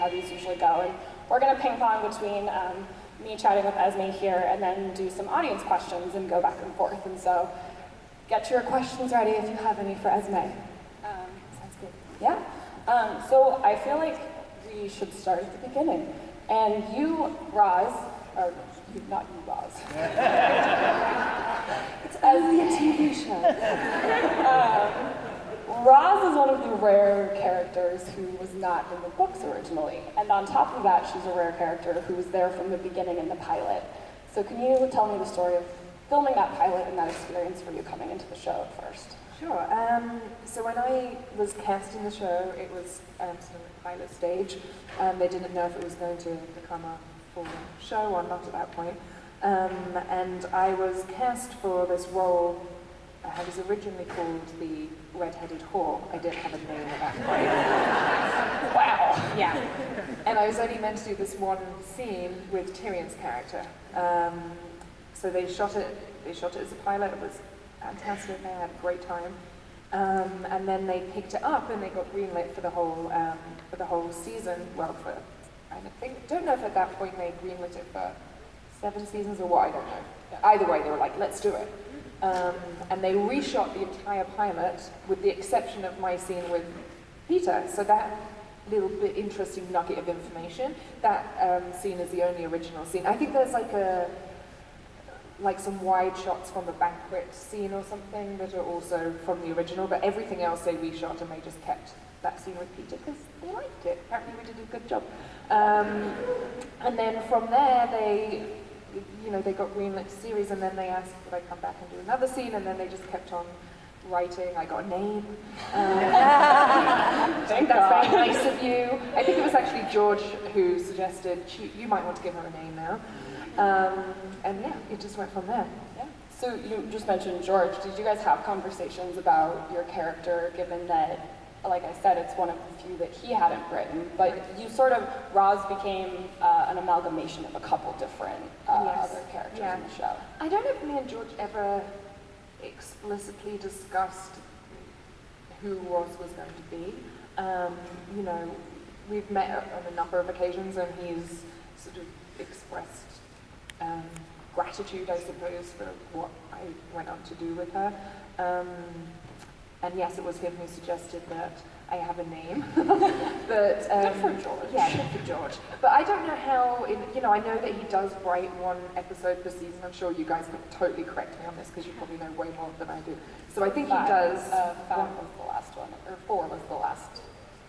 how these usually go. And we're going to ping pong between me chatting with Esmé here and then do some audience questions and go back and forth. And so get your questions ready if you have any for Esmé. Sounds good. Yeah. So I feel like we should start at the beginning. And you, Roz, or not you, Roz. It's only a TV show. Roz is one of the rare characters who was not in the books originally. And on top of that, she's a rare character who was there from the beginning in the pilot. So can you tell me the story of filming that pilot and that experience for you coming into the show at first? Sure. So when I was cast in the show, it was sort of a pilot stage. They didn't know if it was going to become a full show or not at that point. And I was cast for this role. I was originally called the Red-Headed Whore. I didn't have a name at that point. Wow. Yeah. And I was only meant to do this one scene with Tyrion's character. So they shot it as a pilot. It was fantastic. I had a great time. And then they picked it up and they got greenlit for the whole season. Well, don't know if at that point they greenlit it for 7 seasons or what. I don't know. Either way, they were like, let's do it. And they reshot the entire pilot with the exception of my scene with Peter. So that little bit interesting nugget of information, that scene is the only original scene. I think there's like some wide shots from the banquet scene or something that are also from the original, but everything else they reshot and they just kept that scene with Peter because they liked it. Apparently we did a good job. And then from there they got greenlit series, and then they asked would I come back and do another scene, and then they just kept on writing. I got a name. That's very nice of you. I think it was actually George who suggested you might want to give her a name now. And yeah, it just went from there. Yeah. So you just mentioned George. Did you guys have conversations about your character, given that, like I said, it's one of the few that he hadn't written, but you sort of, Roz became an amalgamation of a couple different other characters in the show. I don't know if me and George ever explicitly discussed who Roz was going to be. We've met on a number of occasions and he's sort of expressed gratitude, I suppose, for what I went on to do with her. And yes, it was him who suggested that I have a name. But good for George. Yeah, good for George. But I don't know how. I know that he does write one episode per season. I'm sure you guys can totally correct me on this because you probably know way more than I do. So I think he does. 5 was the last one, or 4 was the last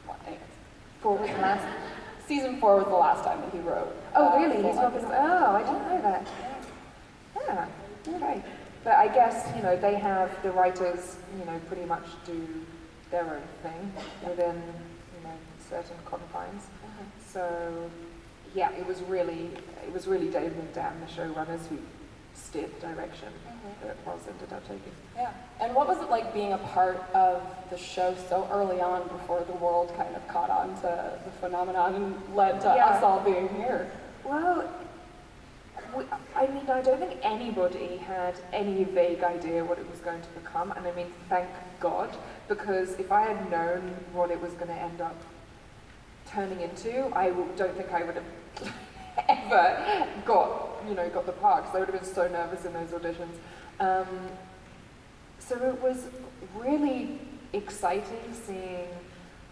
one. Anyways, 4 was the last. Season 4 was the last time that he wrote. Oh, really? He's not. Oh, I didn't know that. Yeah. Okay. But I guess, they have, the writers, pretty much do their own thing within, certain confines. So, yeah, it was really David and Dan, the showrunners, who steered the direction that Roz ended up taking. Yeah. And what was it like being a part of the show so early on before the world kind of caught on to the phenomenon and led to us all being here? Well, I don't think anybody had any vague idea what it was going to become, and I mean, thank God, because if I had known what it was going to end up turning into, I don't think I would have ever got the part, because I would have been so nervous in those auditions. So it was really exciting seeing,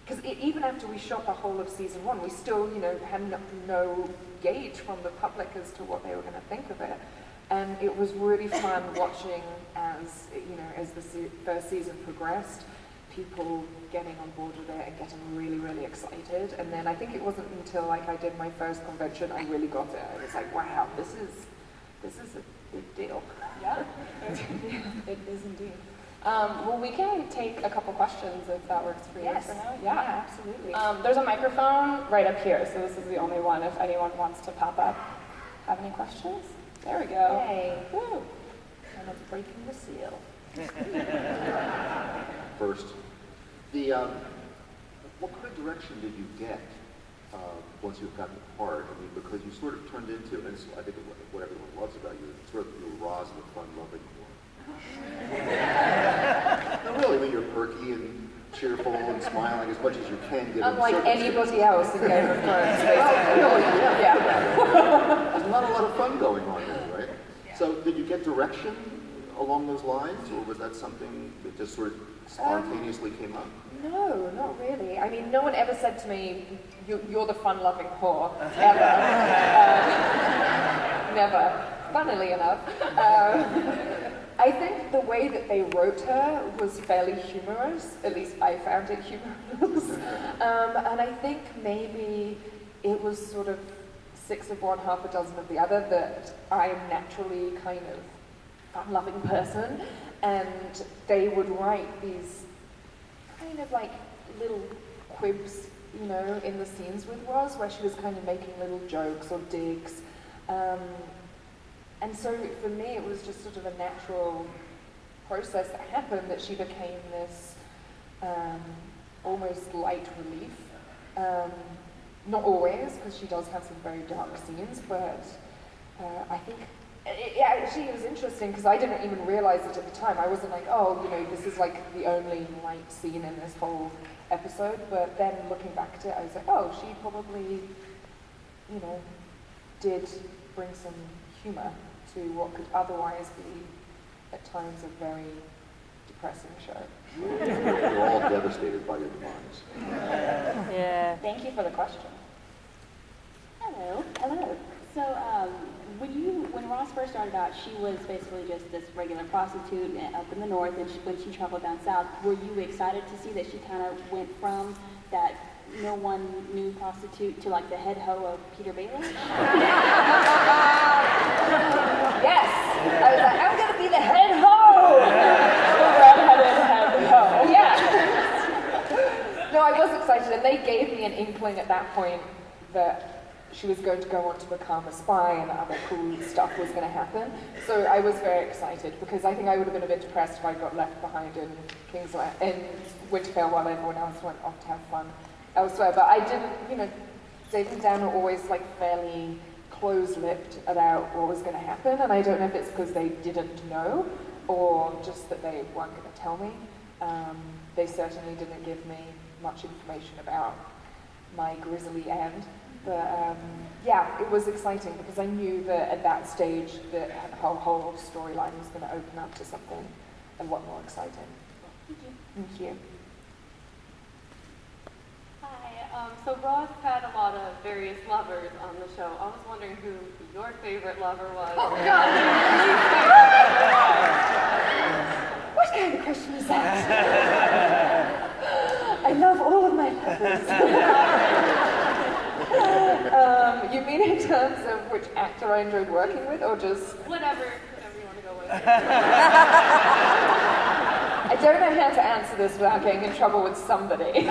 because even after we shot the whole of season 1, we still, had no gauge from the public as to what they were going to think of it. And it was really fun watching as the first season progressed, people getting on board with it and getting really, really excited. And then I think it wasn't until I did my first convention I really got it. I was like, wow, this is a big deal. Yeah, it is indeed. Well, we can take a couple questions if that works for you for now. Yeah, absolutely. There's a microphone right up here, so this is the only one if anyone wants to pop up. Have any questions? There we go. Yay. Woo. And it's breaking the seal. First, what kind of direction did you get once you got the part? I mean, because you sort of turned into, and I think what everyone loves about you, sort of your Roz and the fun-loving one. No, really, I mean, you're perky and cheerful and smiling as much as you can. Given Unlike anybody else in Game of Thrones, yeah. There's not a lot of fun going on there, right? Yeah. So did you get direction along those lines, or was that something that just sort of spontaneously came up? No, not really. I mean, no one ever said to me, you're the fun-loving whore, ever. Never. Funnily enough. I think the way that they wrote her was fairly humorous. At least I found it humorous. And I think maybe it was sort of 6 of one, half a dozen of the other, that I am naturally kind of fun-loving person, and they would write these kind of like little quibs, you know, in the scenes with Roz, where she was kind of making little jokes or digs. And so for me, it was just sort of a natural process that happened, that she became this almost light relief. Not always, because she does have some very dark scenes, but I think actually it was interesting, because I didn't even realize it at the time. I wasn't like, oh, you know, this is like the only light scene in this whole episode. But then looking back at it, I was like, oh, she probably, you know, did bring some humor to what could otherwise be, at times, a very depressing show. We're all devastated by your demise. Yeah. Thank you for the question. Hello. Hello. So, when Ross first started out, she was basically just this regular prostitute up in the north, and when she traveled down south, were you excited to see that she kind of went from that no one knew prostitute to like the head hoe of Peter Baelish? Yes! I was like, I'm gonna be the head hoe! The red-headed head hoe. Yeah! No, I was excited, and they gave me an inkling at that point that she was going to go on to become a spy and other cool stuff was going to happen. So I was very excited, because I think I would have been a bit depressed if I got left behind in Winterfell while everyone else went off to have fun elsewhere. But I didn't, you know, David and Dan were always like fairly close-lipped about what was going to happen, and I don't know if it's because they didn't know or just that they weren't going to tell me. They certainly didn't give me much information about my grisly end. But yeah, it was exciting, because I knew that at that stage the whole storyline was going to open up to something a lot more exciting. Thank you. Thank you. Hi. So Ross had a lot of various lovers on the show. I was wondering who your favorite lover was. Oh, God! What kind of question is that? I love all of my lovers. You mean in terms of which actor I enjoyed working with, or just... Whatever you want to go with. I don't know how to answer this without getting in trouble with somebody.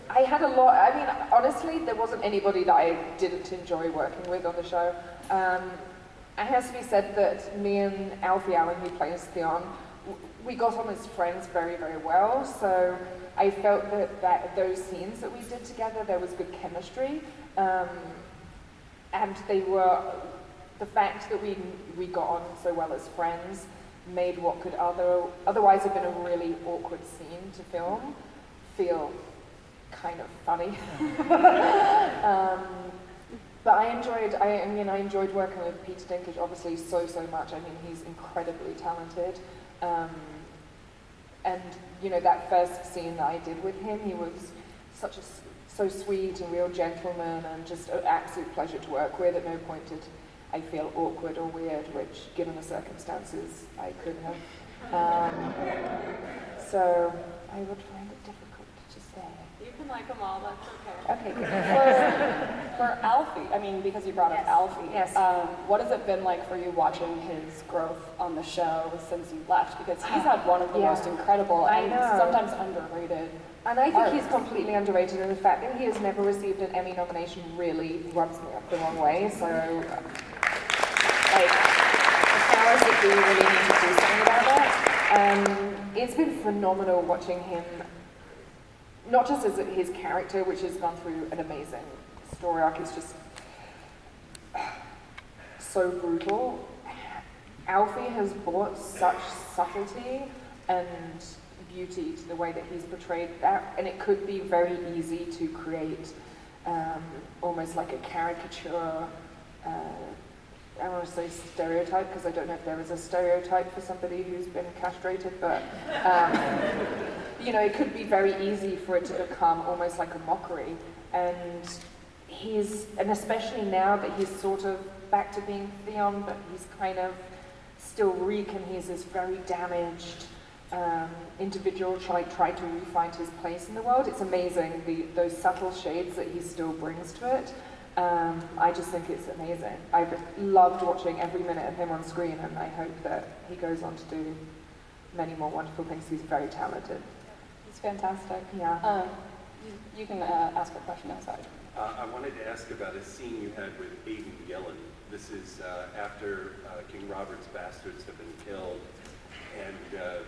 I had a lot, I mean, honestly, there wasn't anybody that I didn't enjoy working with on the show. It has to be said that me and Alfie Allen, who plays Theon, we got on as friends very, very well, so I felt that those scenes that we did together, there was good chemistry, and they were, the fact that we got on so well as friends made what could otherwise have been a really awkward scene to film feel kind of funny. But I enjoyed working with Peter Dinklage, obviously, so much. I mean, he's incredibly talented. And, you know, that first scene that I did with him, he was so sweet and real gentleman, and just an absolute pleasure to work with. At no point did I feel awkward or weird, which, given the circumstances, I could have. So I would find it difficult to say. You can like them all, that's okay. Okay, good. For Alfie, I mean, because you brought up Alfie, Yes. What has it been like for you watching his growth on the show since you left? Because he's had one of the most incredible and sometimes underrated. And I think he's completely underrated, and the fact that he has never received an Emmy nomination really rubs me up the wrong way. So, like, the powers that be really need to do something about that. It's been phenomenal watching him, not just as his character, which has gone through an amazing story arc, is just so brutal. Alfie has brought such subtlety and beauty to the way that he's portrayed that, and it could be very easy to create almost like a caricature, I want to say stereotype, because I don't know if there is a stereotype for somebody who's been castrated, but you know, it could be very easy for it to become almost like a mockery, and especially now that he's sort of back to being Theon, but he's kind of still Reek, and he's this very damaged individual trying to re-find his place in the world. It's amazing, those subtle shades that he still brings to it. I just think it's amazing. I've loved watching every minute of him on screen, and I hope that he goes on to do many more wonderful things. He's very talented. It's fantastic. Yeah. You can ask a question outside. I wanted to ask about a scene you had with Aidan Gillen. This is after King Robert's bastards have been killed, and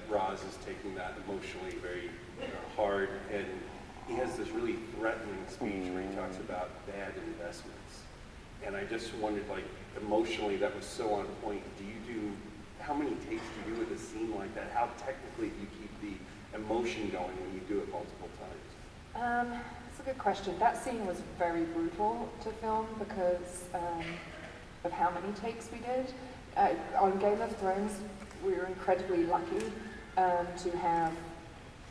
Roz is taking that emotionally very hard, and he has this really threatening speech where he talks about bad investments. And I just wondered, like, emotionally, that was so on point. How many takes do you do with a scene like that? How technically do you keep the emotion going when you do it multiple times? That's a good question. That scene was very brutal to film because of how many takes we did. On Game of Thrones, we were incredibly lucky to have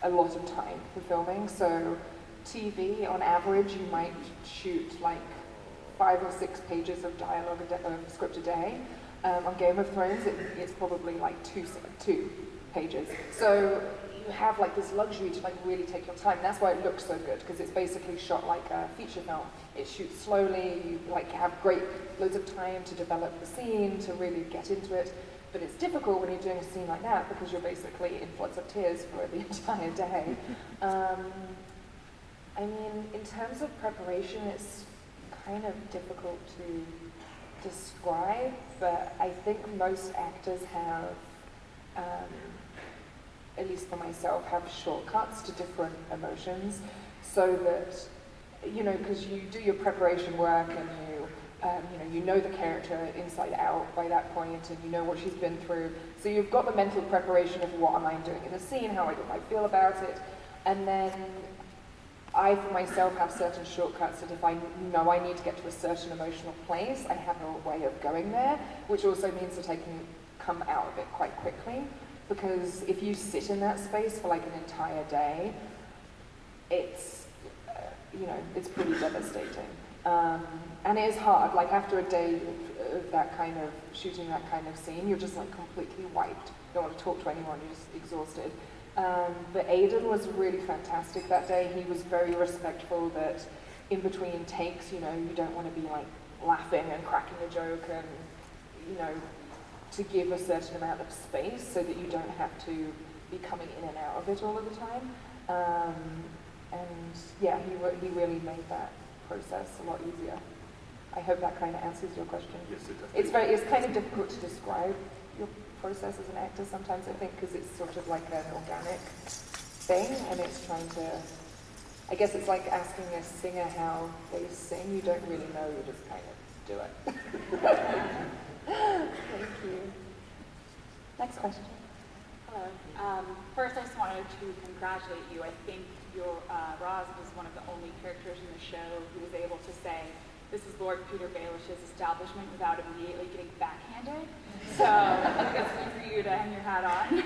a lot of time for filming. So TV, on average, you might shoot like 5 or 6 pages of dialogue of script a day. On Game of Thrones, it's probably like 2 pages. So you have like this luxury to like really take your time. That's why it looks so good, because it's basically shot like a feature film. It shoots slowly. You like have loads of time to develop the scene, to really get into it. But it's difficult when you're doing a scene like that because you're basically in floods of tears for the entire day. I mean, in terms of preparation, it's kind of difficult to describe, but I think most actors have, at least for myself, have shortcuts to different emotions, so that, you know, because you do your preparation work and you know the character inside out by that point, and you know what she's been through. So you've got the mental preparation of what am I doing in the scene, how I might feel about it, and then I, for myself, have certain shortcuts that if I know I need to get to a certain emotional place, I have a way of going there, which also means that I can come out of it quite quickly. Because if you sit in that space for like an entire day, it's, you know, it's pretty devastating. And it is hard, like after a day of that kind of, shooting that kind of scene, you're just like completely wiped. You don't want to talk to anyone, you're just exhausted. But Aidan was really fantastic that day. He was very respectful that in between takes, you know, you don't want to be like laughing and cracking a joke, and, you know, to give a certain amount of space so that you don't have to be coming in and out of it all of the time. And yeah, he really made that process a lot easier. I hope that kind of answers your question. Yes, it does. It's kind of difficult to describe your process as an actor sometimes, I think, because it's sort of like an organic thing, and it's trying to, I guess it's like asking a singer how they sing. You don't really know, you just kind of do it. Thank you. Next question. Hello. First, I just wanted to congratulate you. I think Roz was one of the only characters in the show who was able to say, "This is Lord Peter Baelish's establishment," without immediately getting backhanded. So I think it's good for you to hang your hat on.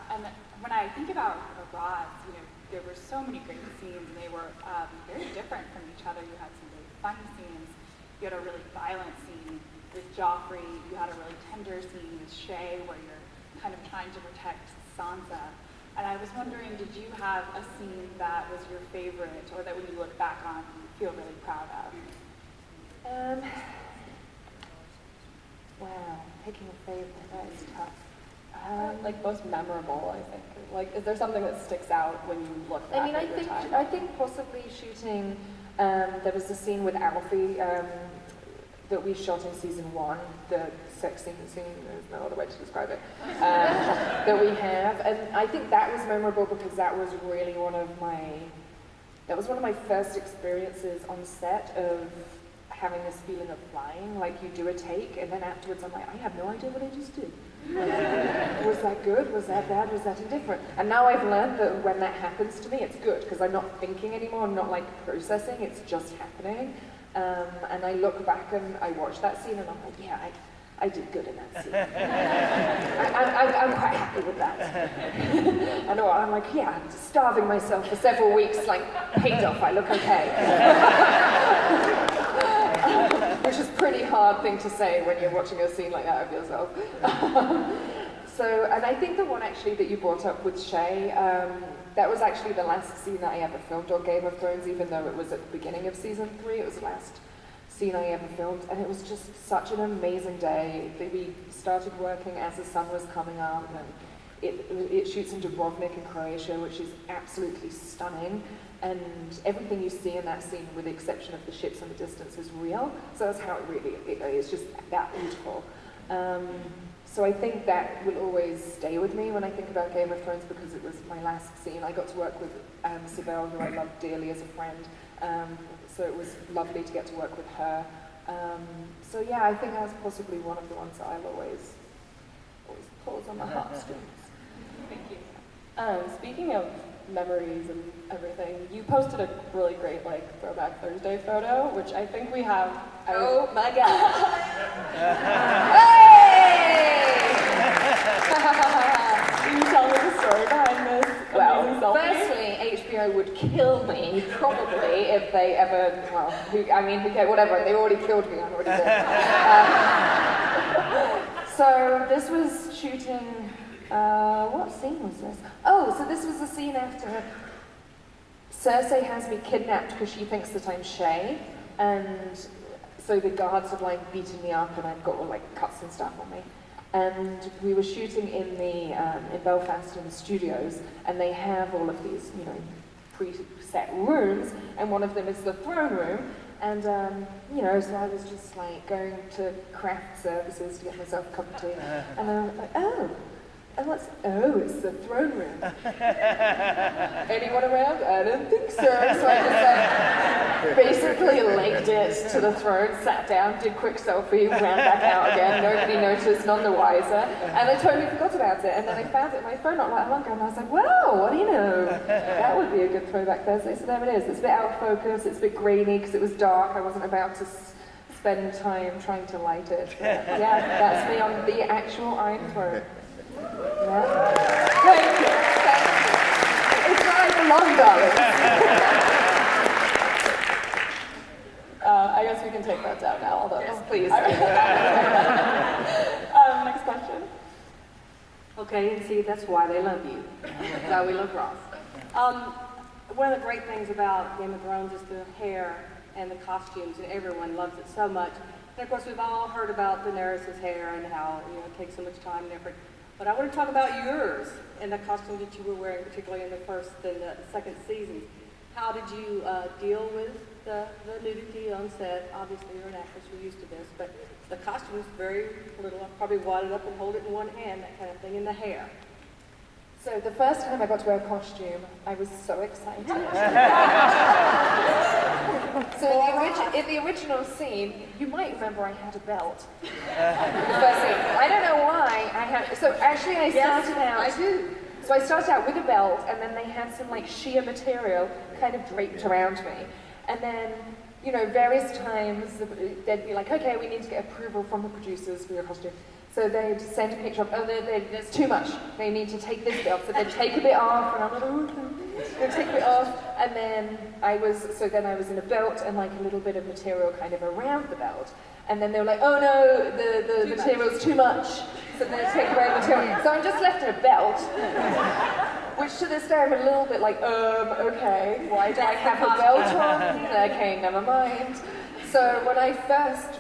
And when I think about Roz, you know, there were so many great scenes, and they were very different from each other. You had some really funny scenes. You had a really violent scene with Joffrey. You had a really tender scene with Shay, where you're kind of trying to protect Sansa. And I was wondering, did you have a scene that was your favorite, or that when you look back on, you feel really proud of? Wow, picking a favorite, that is tough. Like most memorable, I think. Like, is there something that sticks out when you look back at your time? I think possibly shooting, there was a scene with Alfie that we shot in season 1, the sex scene, there's no other way to describe it, that we have. And I think that was memorable because that was really one of my first experiences on set of having this feeling of flying, like you do a take, and then afterwards I'm like, I have no idea what I just did. Was that good? Was that bad? Was that indifferent? And now I've learned that when that happens to me, it's good, because I'm not thinking anymore, I'm not like processing, it's just happening. And I look back and I watch that scene and I'm like, yeah, I did good in that scene. I'm quite happy with that. And I'm like, yeah, starving myself for several weeks, like, paid off, I look okay. Which is a pretty hard thing to say when you're watching a scene like that of yourself. And I think the one actually that you brought up with Shay, that was actually the last scene that I ever filmed on Game of Thrones, even though it was at the beginning of season 3, it was the last scene I ever filmed, and it was just such an amazing day. We started working as the sun was coming up, and it shoots in Dubrovnik in Croatia, which is absolutely stunning, and everything you see in that scene, with the exception of the ships in the distance, is real, so that's how it's just that beautiful. So I think that will always stay with me when I think about Game of Thrones, because it was my last scene. I got to work with Sibel, who I love dearly as a friend, so it was lovely to get to work with her. So yeah, I think that was possibly one of the ones that I'll always pulls on my heartstrings. Thank you. Speaking of memories and everything, you posted a really great Throwback Thursday photo, which I think we have. Oh my God! Can you tell me the story behind this amazing selfie? Firstly, HBO would kill me, probably, if they ever, who cares, whatever, they already killed me, I'm already dead. So this was shooting, what scene was this? Oh, so this was the scene after Cersei has me kidnapped because she thinks that I'm Shay, and so the guards have beaten me up and I've got all cuts and stuff on me. And we were shooting in Belfast in the studios, and they have all of these, preset rooms, and one of them is the throne room. And so I was just going to craft services to get myself a cup of tea, and I was like, it's the throne room. Anyone around? I don't think so. So I just basically legged it to the throne, sat down, did quick selfie, ran back out again. Nobody noticed, none the wiser. And I totally forgot about it. And then I found it in my phone not that long ago, and I was like, wow, what do you know? That would be a good Throwback Thursday. So there it is. It's a bit out of focus, it's a bit grainy because it was dark. I wasn't about to spend time trying to light it. But yeah, that's me on the actual Iron Throne. Yeah. Thank you. It's where I belong, darling. I guess we can take that down now, although... Yes, please. Next question. Okay, and see, that's why they love you. That's how we love Ross. One of the great things about Game of Thrones is the hair and the costumes, and everyone loves it so much. And of course, we've all heard about Daenerys' hair and how it takes so much time and effort. But I want to talk about yours and the costume that you were wearing, particularly in the first and the second seasons. How did you deal with the nudity on set? Obviously, you're an actress, you're used to this, but the costume is very little. I'll probably wad it up and hold it in one hand, that kind of thing, in the hair. So the first time I got to wear a costume, I was so excited. So in the original scene, you might remember I had a belt. The first scene. I don't know why I had. So actually, I started out. I do. So I started out with a belt, and then they had some sheer material kind of draped around me, and then. Various times they'd be like, okay, we need to get approval from the producers for your costume. So they'd send a picture of, there's too much. They need to take this bit off. So they'd take a bit off, and I'm like, okay. They'd take a bit off, and then I was in a belt and a little bit of material kind of around the belt. And then they were like, oh no, the material's too much. So they'd take away the material. So I'm just left in a belt. Which to this day I'm a little bit okay, why do I have a belt on? Okay, never mind. So when I first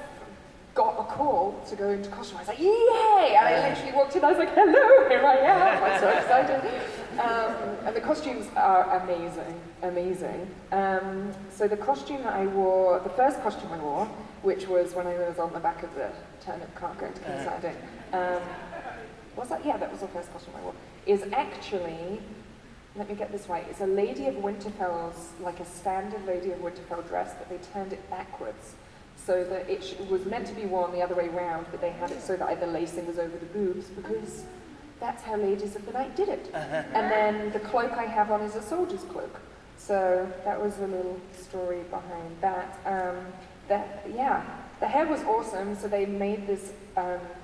got a call to go into costume, I was like, yay! And I literally walked in, I was like, hello, here I am. I'm so excited. And the costumes are amazing. So the costume that I wore, the first costume I wore, which was when I was on the back of the turnip cart going to King's Landing. Was that? Yeah, that was the first costume I wore. Is actually, let me get this right, it's a Lady of Winterfell's, a standard Lady of Winterfell dress, but they turned it backwards. so that it was meant to be worn the other way round, but they had it so that the lacing was over the boobs, because that's how ladies of the night did it. And then the cloak I have on is a soldier's cloak. So that was a little story behind that. The hair was awesome, so they made this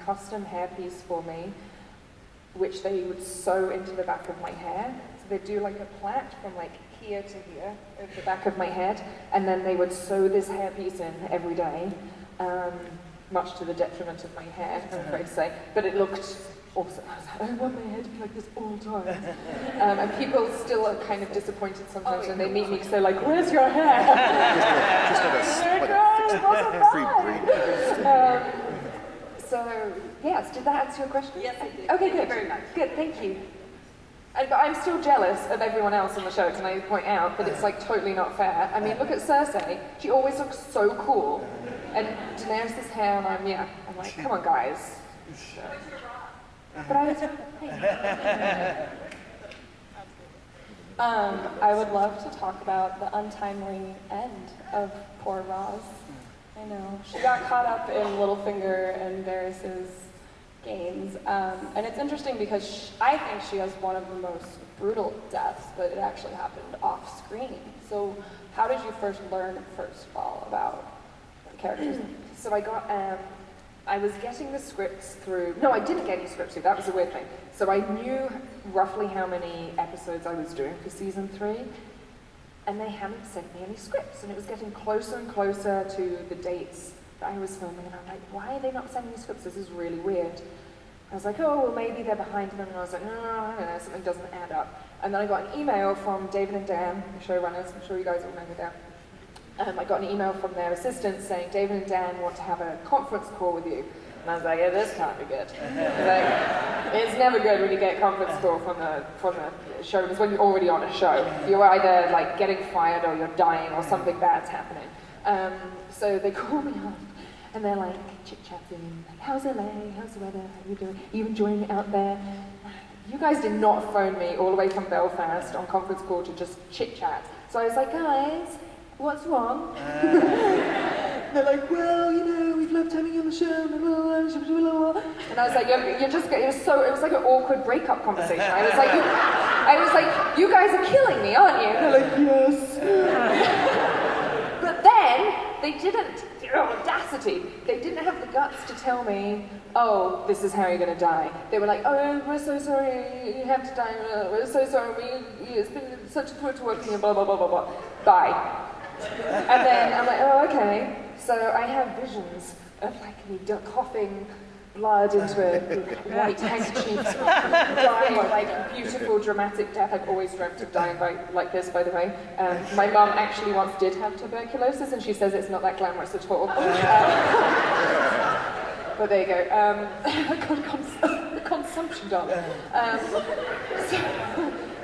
custom hairpiece for me, which they would sew into the back of my hair. So they'd do like a plait from like here to here, over the back of my head, and then they would sew this hairpiece in every day, much to the detriment of my hair, I'm afraid to say, but it looked awesome. I was like, I want my hair to be like this all the time. And people still are kind of disappointed sometimes when they meet me, because they're like, where's your hair? So, yes, did that answer your question? Yes, it did. Okay, Thank good. you very much. Good, thank you. But I'm still jealous of everyone else on the show, can I point out that it's like totally not fair. I mean, look at Cersei. She always looks so cool. And Daenerys' hair, and I'm like, come on, guys. But I was I would love to talk about the untimely end of poor Roz. I know. She got caught up in Littlefinger and Varys's games. And it's interesting because I think she has one of the most brutal deaths, but it actually happened off screen. So how did you first learn, first of all, about the characters? So I was getting the scripts through, no, I didn't get any scripts through, that was a weird thing. So I knew roughly how many episodes I was doing for season 3, and they hadn't sent me any scripts, and it was getting closer and closer to the dates that I was filming, and I'm like, why are they not sending me scripts? This is really weird. I was like, oh, well, maybe they're behind them, and I was like, no, I don't know, something doesn't add up. And then I got an email from David and Dan, the showrunners, I'm sure you guys all know who they are. I got an email from their assistant saying, David and Dan want to have a conference call with you. And I was like, yeah, this can't be good. It's never good when you get a conference call from the show, because when you're already on a show, you're either like getting fired or you're dying or something bad's happening. So they call me up and they're like chit-chatting, like, how's LA, how's the weather, how you doing, are you enjoying it out there? You guys did not phone me all the way from Belfast on conference call to just chit-chat. So I was like, guys, what's wrong? They're like, well, you know, we've loved having you on the show, blah, blah, blah, blah. And I was like, you're just, it was like an awkward breakup conversation. I was like, you guys are killing me, aren't you? They're like, yes. But then, they didn't, audacity, they didn't have the guts to tell me, oh, this is how you're going to die. They were like, oh, we're so sorry, you have to die, we're so sorry, it's been such a torture working, and blah, blah, blah, blah, blah. Bye. And then I'm like, oh, okay. So I have visions of like me coughing blood into a white handkerchief, dying like a beautiful dramatic death. I've always dreamt of dying like this, by the way. My mum actually once did have tuberculosis, and she says it's not that glamorous at all. But there you go. I got a consumption dog.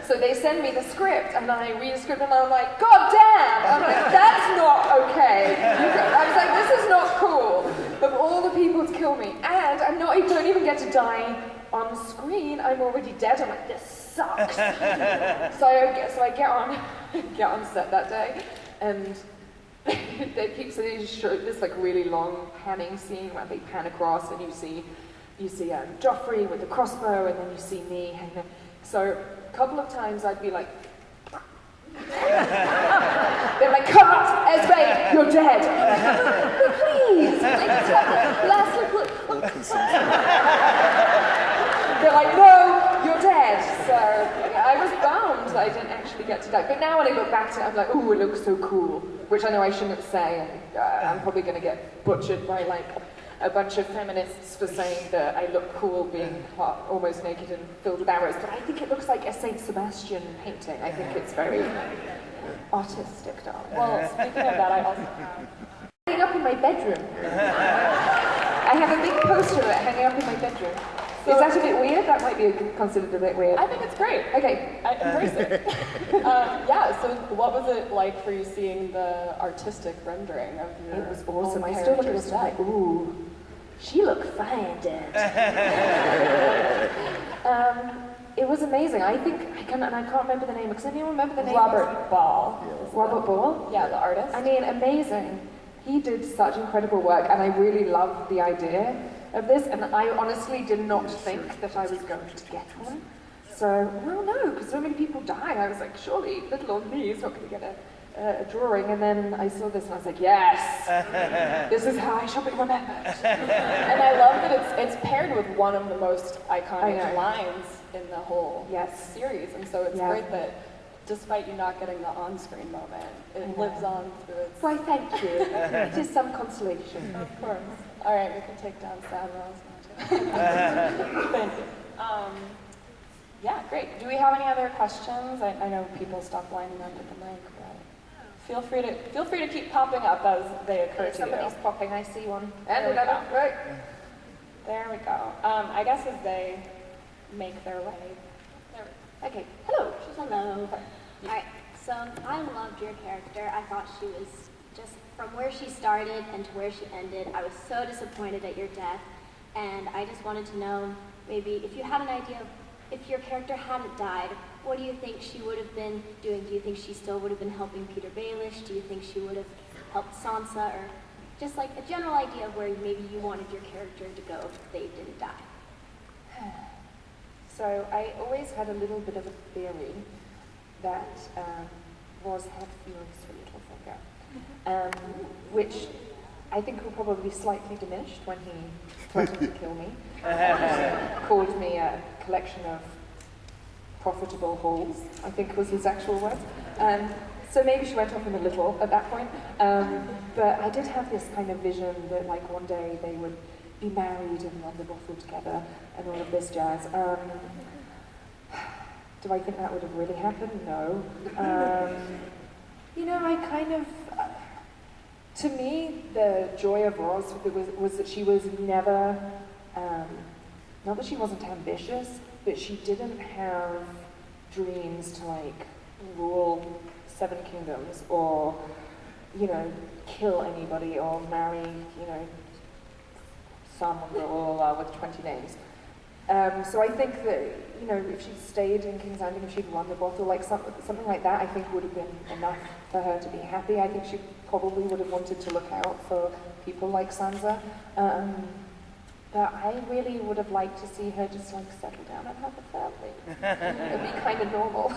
So they send me the script, and I read the script, and I'm like, God damn! I'm like, that's not okay. I was like, this is not cool. Of all the people to kill me, and I don't even get to die on screen. I'm already dead. I'm like, this sucks. So I get on set that day, and they just show this like really long panning scene where they pan across, and you see Joffrey with the crossbow, and then you see me hanging there. So a couple of times I'd be like, they're like, cut, Esmé, you're dead. But please, they're like, no, you're dead. So I was bummed I didn't actually get to die. But now when I look back to it, I'm like, oh, it looks so cool, which I know I shouldn't say, and I'm probably going to get butchered by like a bunch of feminists for saying that I look cool being almost naked and filled with arrows, but I think it looks like a Saint Sebastian painting. I think it's very artistic, darling. Well, speaking of that, I also have... Hanging up in my bedroom. I have a big poster of it hanging up in my bedroom. So is that a bit weird? That might be considered a bit weird. I think it's great. Okay. I embrace it. Yeah, so what was it like for you seeing the artistic rendering of your... It was awesome. own I still look at it character's and I'm like, ooh, she looked fine, Dad. It was amazing. I can't remember the name. Does anyone remember the name? Robert Ball. Robert Ball? Yeah, the artist. I mean, amazing. he did such incredible work, and I really loved the idea of this, and I honestly did not think that I was going to get one. So, well, no, because so many people died. I was like, surely little old me is not going to get a drawing. And then I saw this and I was like, yes, this is how I shall be remembered. And I love that it's paired with one of the most iconic lines in the whole series. And so it's great that despite you not getting the on-screen moment, it lives on through its... Why, thank you. It is some consolation. Of course. All right, we can take down Sad Rose now, too. Thank you. Yeah, great. Do we have any other questions? I know people stopped lining up at the mic, but feel free to keep popping up as they occur to you. Somebody's popping, I see one. There we go. Right. There we go. I guess as they make their way. Okay, hello. Hello. Alright, so I loved your character. I thought she was just, from where she started and to where she ended, I was so disappointed at your death. And I just wanted to know, maybe, if you had an idea of, if your character hadn't died, what do you think she would have been doing? Do you think she still would have been helping Peter Baelish? Do you think she would have helped Sansa? Or just like a general idea of where maybe you wanted your character to go if they didn't die? So I always had a little bit of a theory that Roz had feelings for Littlefinger, which I think will probably be slightly diminished when he threatened to kill me. Called me a collection of profitable holes, I think was his actual words. So maybe she went off in a little at that point. But I did have this kind of vision that like one day they would be married and run the brothel together and all of this jazz. Do I think that would have really happened? No. You know, I kind of... to me, the joy of Roz was that she was never... not that she wasn't ambitious, but she didn't have dreams to, like, rule 7 kingdoms or, you know, kill anybody or marry, you know, some girl with 20 names. So I think that, you know, if she'd stayed in King's Landing, if she'd run the brothel, like something like that, I think would have been enough for her to be happy. I think she probably would have wanted to look out for people like Sansa. But I really would have liked to see her just like settle down and have a family. It'd be kind of normal.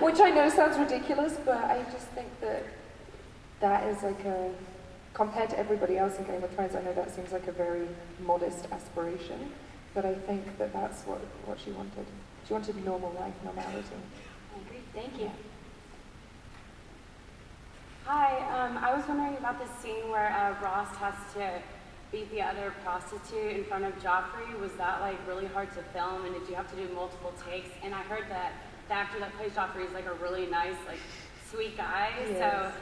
Which I know sounds ridiculous, but I just think that is like a, compared to everybody else in Game of Thrones, I know that seems like a very modest aspiration, but I think that that's what she wanted. She wanted normal life, normality. I agree. Thank you. Hi, I was wondering about this scene where Ross has to beat the other prostitute in front of Joffrey. Was that like really hard to film, and did you have to do multiple takes? And I heard that the actor that plays Joffrey is like a really nice, like sweet guy. Yes. So,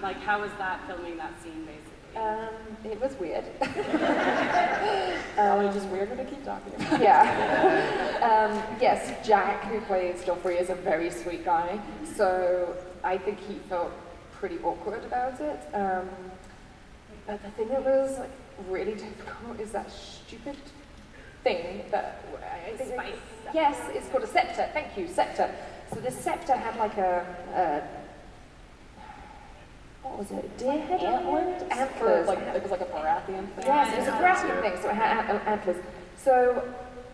like, how was that filming that scene, basically? It was weird. Just weirder to keep talking about. Yeah. Yes, Jack, who plays Joffrey, is a very sweet guy. So I think he felt pretty awkward about it. But the thing that was like really difficult is that stupid thing that I think. Yes, it's called a scepter. Thank you, scepter. So this scepter had like a what was it? Deer head antlers. Like it was like a Baratheon thing. Yes, it was a Baratheon thing. So it had antlers. So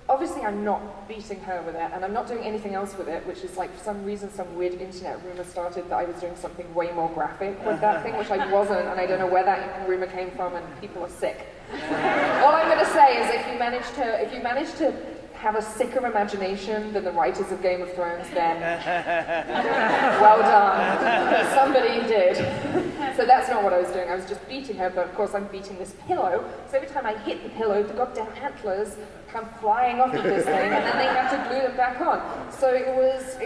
obviously I'm not beating her with it, and I'm not doing anything else with it, which is like for some reason some weird internet rumor started that I was doing something way more graphic with that thing, which I wasn't, and I don't know where that rumor came from, and people are sick. All I'm going to say is if you manage to have a sicker imagination than the writers of Game of Thrones, then well done. Somebody did. So that's not what I was doing. I was just beating her, but of course I'm beating this pillow. So every time I hit the pillow, the goddamn antlers come flying off of this thing, and then they have to glue them back on. So it was,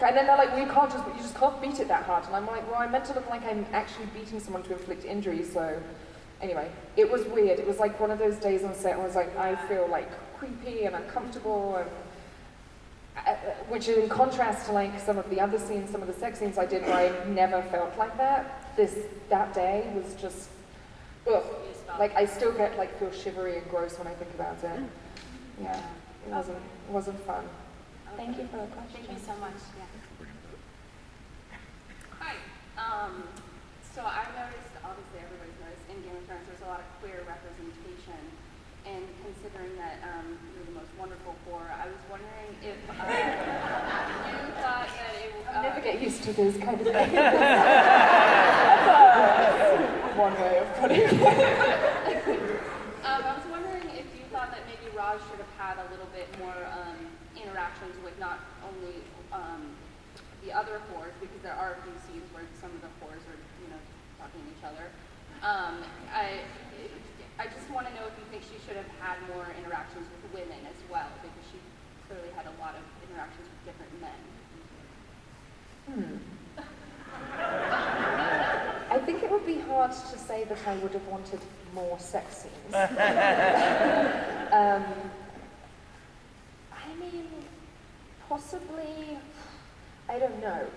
and then they're like, well, you just can't beat it that hard. And I'm like, well, I meant to look like I'm actually beating someone to inflict injury, so anyway, it was weird. It was like one of those days on set where I was like, I feel like creepy and uncomfortable, and which is in contrast to like some of the other scenes, some of the sex scenes I did where I never felt like that. That day was just, ugh. Like I still get like feel shivery and gross when I think about it. Yeah, it wasn't fun. Thank you for the question. Thank you so much. Yeah. Hi. So I position. And considering that you're the most wonderful whore, I was wondering if you thought that it would... I'll never get used to this kind of thing. That's one way of putting it. I was wondering if you thought that maybe Roz should have had a little bit more interactions with not only the other whores, because there are a few scenes where some of the whores are, talking to each other. I just want to know if you think she should have had more interactions with women as well, because she clearly had a lot of interactions with different men. I think it would be hard to say that I would have wanted more sex scenes. I mean, possibly, I don't know.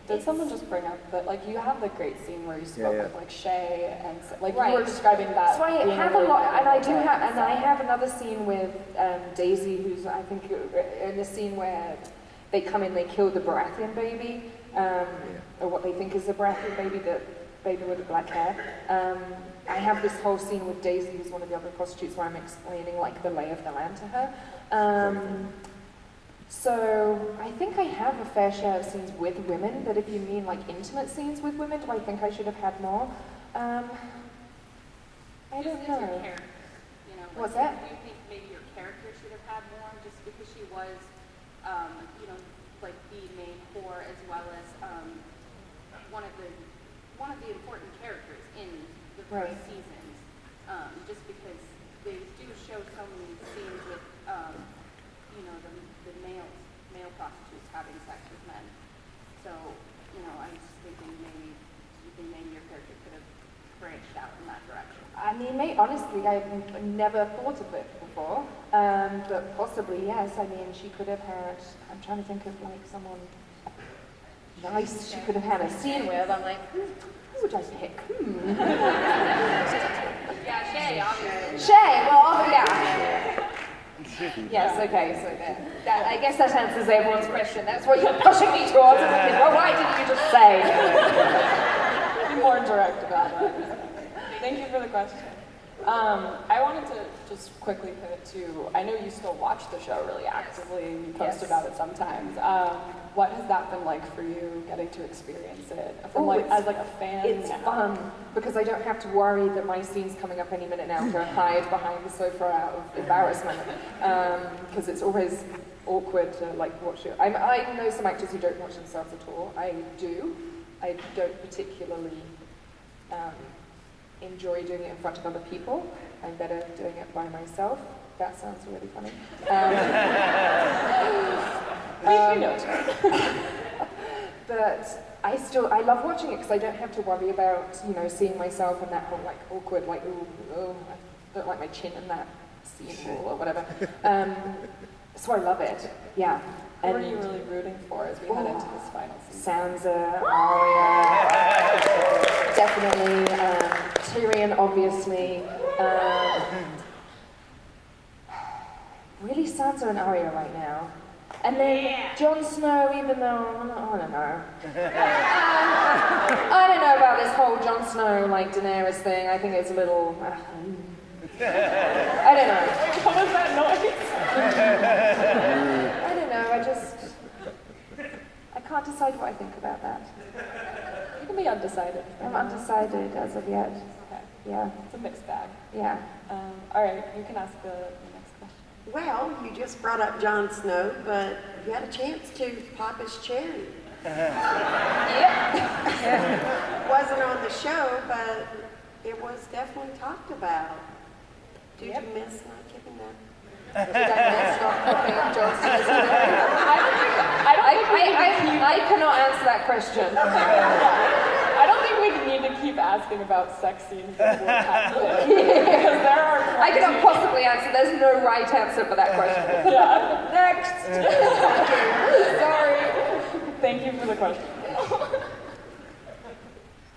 Did someone just bring up that, you have the great scene where you spoke with, Shay, and, Right. you were describing that. So I have a lot, and I have another scene with Daisy, who's, I think, in the scene where they come in, they kill the Baratheon baby, or what they think is the Baratheon baby, the baby with the black hair. I have this whole scene with Daisy, who's one of the other prostitutes, where I'm explaining, the lay of the land to her. So I think I have a fair share of scenes with women, but if you mean intimate scenes with women, do I think I should have had more? I don't know. What's that? Do you think maybe your character should have had more, just because she was, the main whore, as well as one of the important characters in the first seasons, just because they do show so many scenes with, the male prostitutes having sex with men. So, I'm just thinking maybe your character could have branched out in that direction. I mean, honestly, I've never thought of it before, but possibly, yes. I mean, she could have had, I'm trying to think of someone nice she could have had a scene with. I'm like, who would I pick? Yeah, Shay, obviously. Shay, well, yeah. Yes, okay, so I guess that answers everyone's question. That's what you're pushing me towards. I'm like, well, why didn't you just say? Be more direct about that. Thank you for the question. I wanted to just quickly pivot to, I know you still watch the show really actively, and you post about it sometimes. What has that been like for you, getting to experience it as a fan? It's fun, because I don't have to worry that my scene's coming up any minute now to hide behind the sofa out of embarrassment, because it's always awkward to watch it. I know some actors who don't watch themselves at all. I do. I don't particularly enjoy doing it in front of other people. I'm better doing it by myself. That sounds really funny. But I love watching it because I don't have to worry about, seeing myself in that whole awkward, I don't like my chin in that scene or whatever. So I love it. Yeah. Who are you really rooting for as we head into this final season? Sansa, Arya, definitely, Tyrion, obviously. Really Sansa and Arya right now. And then Jon Snow, even though, I don't know. I don't know about this whole Jon Snow, Daenerys thing. I think it's a little, I don't know. What was that noise? I don't know, I can't decide what I think about that. You can be undecided. I'm undecided as of yet. Okay. Yeah. It's a mixed bag. Yeah. All right, you can ask the next question. Well, you just brought up Jon Snow, but you had a chance to pop his cherry. Wasn't on the show, but it was definitely talked about. Did you miss not giving that? Did I miss not popping up Jon Snow's cherry? I cannot answer that question. I don't think we need to keep asking about sex scenes and what happened. Because there are I cannot possibly answer. There's no right answer for that question. Next. Sorry. Thank you for the question.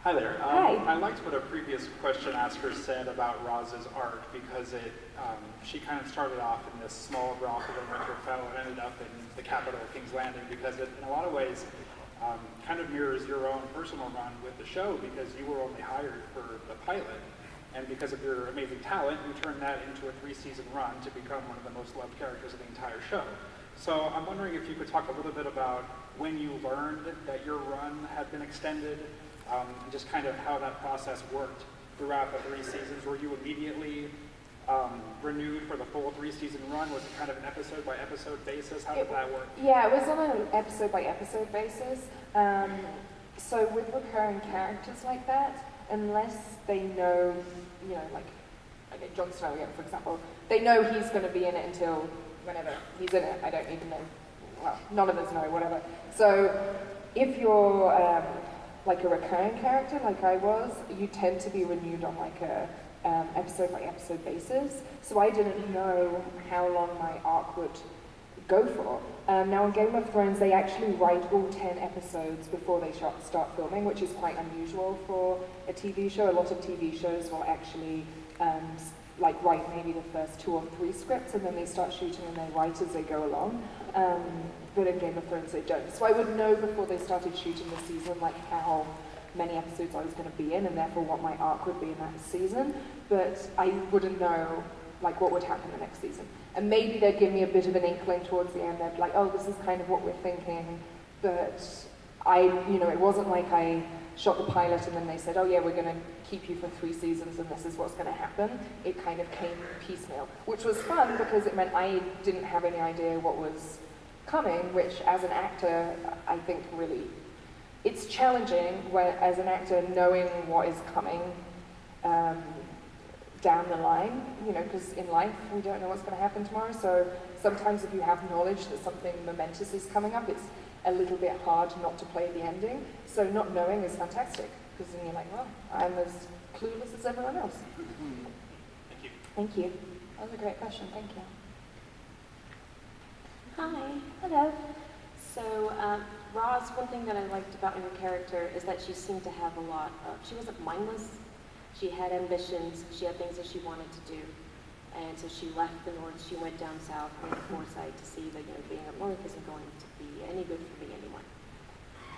Hi there. Hi. I liked what a previous question asker said about Roz's arc, because she kind of started off in this small brothel in Winterfell and ended up in the capital of King's Landing, because in a lot of ways, kind of mirrors your own personal run with the show because you were only hired for the pilot. And because of your amazing talent, you turned that into a 3-season run to become one of the most loved characters of the entire show. So I'm wondering if you could talk a little bit about when you learned that your run had been extended, and just kind of how that process worked throughout the 3 seasons. Were you immediately renewed for the full 3-season run? Was it kind of an episode-by-episode basis? How did that work? Yeah, it was on an episode-by-episode basis. So with recurring characters like that, unless they know, like Jon Snow again, for example, they know he's going to be in it until whenever he's in it. I don't even know. Well, none of us know, whatever. So if you're like a recurring character, like I was, you tend to be renewed on like a episode-by-episode basis. So I didn't know how long my arc would go for. Now on Game of Thrones, they actually write all 10 episodes before they start filming, which is quite unusual for a TV show. A lot of TV shows will actually like write maybe the first 2 or 3 scripts and then they start shooting and they write as they go along. But in Game of Thrones they don't. So I would know before they started shooting the season like how many episodes I was going to be in and therefore what my arc would be in that season. But I wouldn't know like what would happen the next season. And maybe they'd give me a bit of an inkling towards the end. They'd be like, oh, this is kind of what we're thinking. But it wasn't like I shot the pilot and then they said, oh yeah, we're going to keep you for 3 seasons and this is what's going to happen. It kind of came piecemeal, which was fun because it meant I didn't have any idea what was coming, which as an actor, I think really, it's challenging as an actor knowing what is coming down the line, because in life we don't know what's going to happen tomorrow. So sometimes if you have knowledge that something momentous is coming up, it's a little bit hard not to play the ending. So not knowing is fantastic, because then you're like, well, I'm as clueless as everyone else. Thank you. Thank you. That was a great question. Thank you. Hi. Hello. So, Roz, one thing that I liked about your character is that she seemed to have a lot of, she wasn't mindless. She had ambitions, she had things that she wanted to do. And so she left the north, she went down south with the foresight to see that being up north isn't going to be any good for me anymore.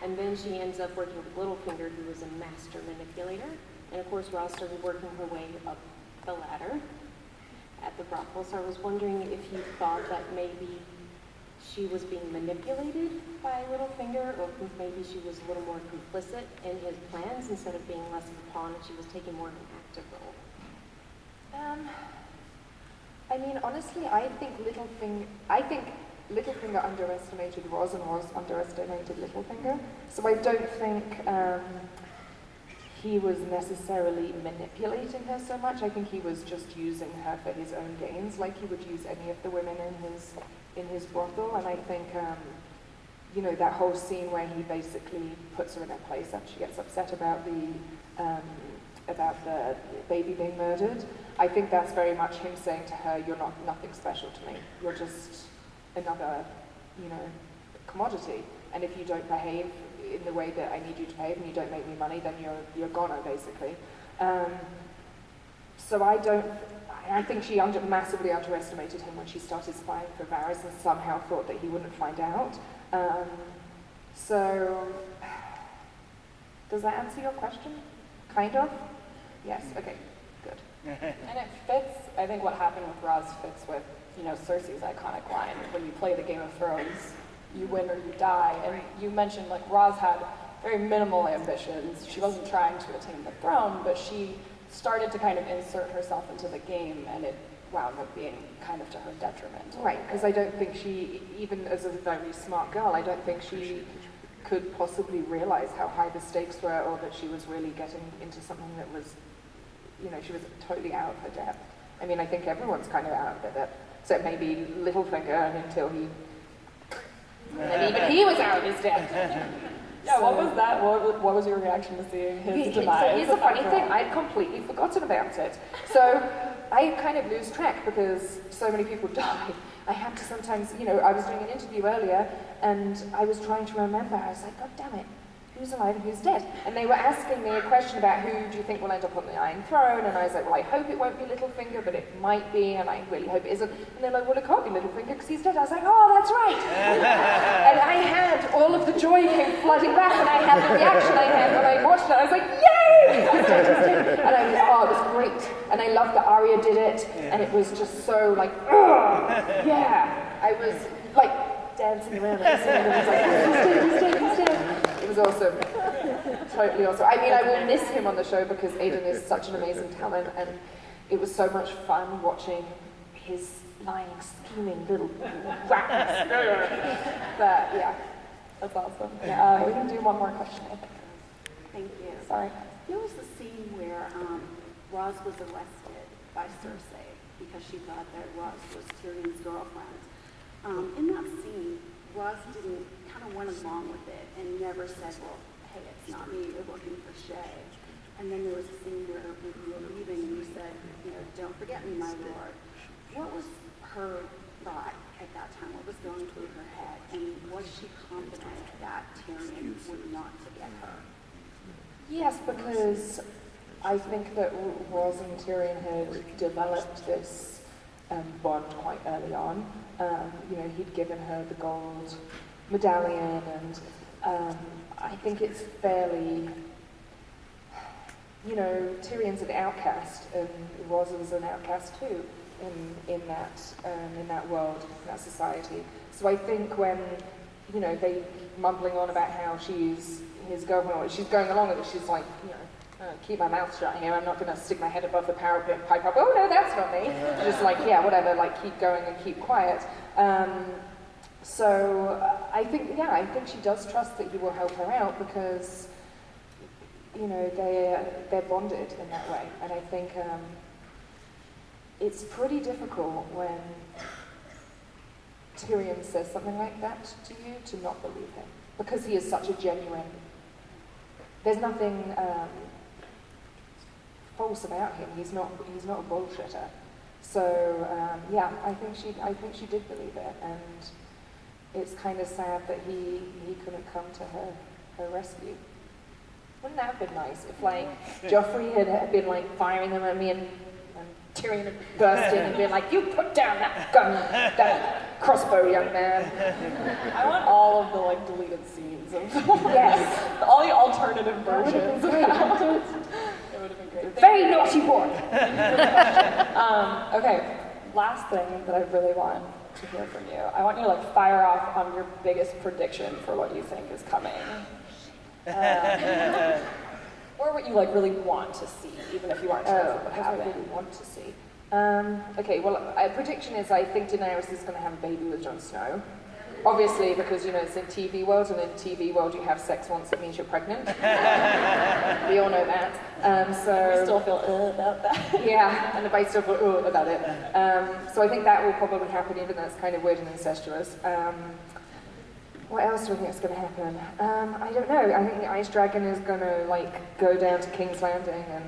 And then she ends up working with Littlefinger, who was a master manipulator. And of course, Roz started working her way up the ladder at the brothel. So I was wondering if you thought that maybe she was being manipulated by Littlefinger, or if maybe she was a little more complicit in his plans instead of being less of a pawn and she was taking more of an active role. I mean, honestly, I think Littlefinger underestimated Roz and Roz underestimated Littlefinger. So I don't think he was necessarily manipulating her so much. I think he was just using her for his own gains, like he would use any of the women in his brothel. And I think, that whole scene where he basically puts her in her place after she gets upset about the baby being murdered, I think that's very much him saying to her, you're nothing special to me. You're just another, commodity. And if you don't behave in the way that I need you to behave and you don't make me money, then you're a goner, basically. So I think she massively underestimated him when she started spying for Varys and somehow thought that he wouldn't find out. So, does that answer your question? Kind of? Yes, okay, good. And it fits, I think what happened with Roz fits with, Cersei's iconic line, when you play the Game of Thrones, you win or you die. And you mentioned, Roz had very minimal ambitions. She wasn't trying to attain the throne, but she started to kind of insert herself into the game, and it wound up being kind of to her detriment. Right, because I don't think she, even as a very smart girl, I don't think she could possibly realize how high the stakes were, or that she was really getting into something that was, she was totally out of her depth. I mean, I think everyone's kind of out of their depth, except maybe Littlefinger until he, and even he was out of his depth. Yeah, so, what was that? What was your reaction to seeing his demise? So here's the funny thing, I'd completely forgotten about it. So I kind of lose track because so many people die. I have to sometimes, I was doing an interview earlier and I was trying to remember. I was like, God damn it, who's alive and who's dead? And they were asking me a question about who do you think will end up on the Iron Throne, and I was like, well, I hope it won't be Littlefinger, but it might be, and I really hope it isn't. And they're like, well, it can't be Littlefinger because he's dead. I was like, oh, that's right. And I had all of the joy came flooding back, and I had the reaction I had when I watched it. I was like, yay! He's dead, he's dead. And I was, oh, it was great. And I loved that Arya did it, and it was just so like, yeah. I was like dancing around and singing, and I was like, he's dead, he's dead. It was awesome. Totally awesome. I mean, I will miss him on the show because Aidan is such an amazing talent, and it was so much fun watching his lying, scheming little ratness. But yeah, that's awesome. We can do one more question, I think. Thank you. Sorry. There was the scene where Roz was arrested by Cersei because she thought that Roz was Tyrion's girlfriend. In that scene, Roz didn't kind of went along with it and never said, well, hey, it's not me, you're looking for Shay. And then there was a scene where you were leaving and you said, don't forget me, my lord. What was her thought at that time? What was going through her head? And was she confident that Tyrion would not forget her? Yes, because I think that Roz and Tyrion had developed this bond quite early on. He'd given her the gold medallion, and I think it's fairly, Tyrion's an outcast, and Roz is an outcast too in that world, in that society. So I think when they mumbling on about how she's his girlfriend, or she's going along with it, she's like, keep my mouth shut here, I'm not going to stick my head above the parapet and pipe up, oh no, that's not me. Just like, yeah, whatever, like keep going and keep quiet. So I think she does trust that he will help her out because, they're bonded in that way. And I think it's pretty difficult when Tyrion says something like that to you to not believe him, because he is such a genuine, there's nothing false about him. He's not a bullshitter. So I think she did believe it, and it's kind of sad that he couldn't come to her rescue. Wouldn't that have been nice if Joffrey had been firing them at me, and Tyrion had burst in and been like, you put down that gun, that crossbow, young man. I want all of the deleted scenes of yes, all the alternative versions. It would have been great. Very naughty boy. Okay, last thing that I really want to hear from you. I want you to fire off on your biggest prediction for what you think is coming. Or what you really want to see, even if you aren't sure what happened. I really want to see. Okay, well, a prediction is I think Daenerys is going to have a baby with Jon Snow. Obviously, because, it's in TV world, and in TV world you have sex once, it means you're pregnant. We all know that. So we still feel about that. Yeah, and I still feel about it. So I think that will probably happen, even though it's kind of weird and incestuous. What else do I think is going to happen? I don't know. I think the Ice Dragon is going to go down to King's Landing and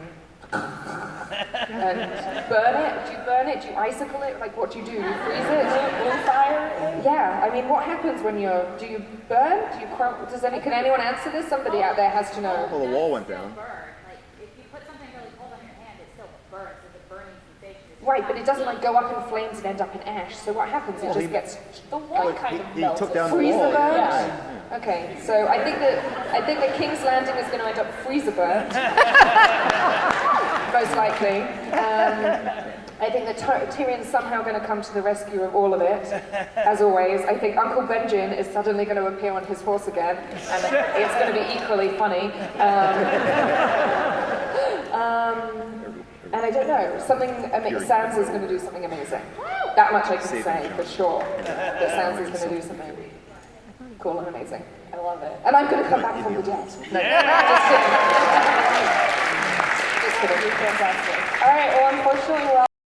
burn it. Do you burn it? Do you icicle it? What do you do? You freeze it? Blue fire? Yeah. I mean, what happens when do you burn? Do you crumble? Can anyone answer this? Somebody out there has to know. Well, the wall went down. If you put something really cold on your hand, it still burns. It's a burning sensation. Right, but it doesn't go up in flames and end up in ash. So what happens? It just gets the wall kind of melts. He took down the freezer wall. burnt. Yeah. Okay, so I think that King's Landing is going to end up freezer burnt, most likely. I think that Tyrion's somehow going to come to the rescue of all of it, as always. I think Uncle Benjen is suddenly going to appear on his horse again, and it's going to be equally funny. And I don't know, Sansa's going to do something amazing. That much I can say for sure. That Sansa's going to do something cool and amazing. I love it. And I'm going to come back from the dead. No, just kidding. Just kidding. You're fantastic. All right, well, unfortunately,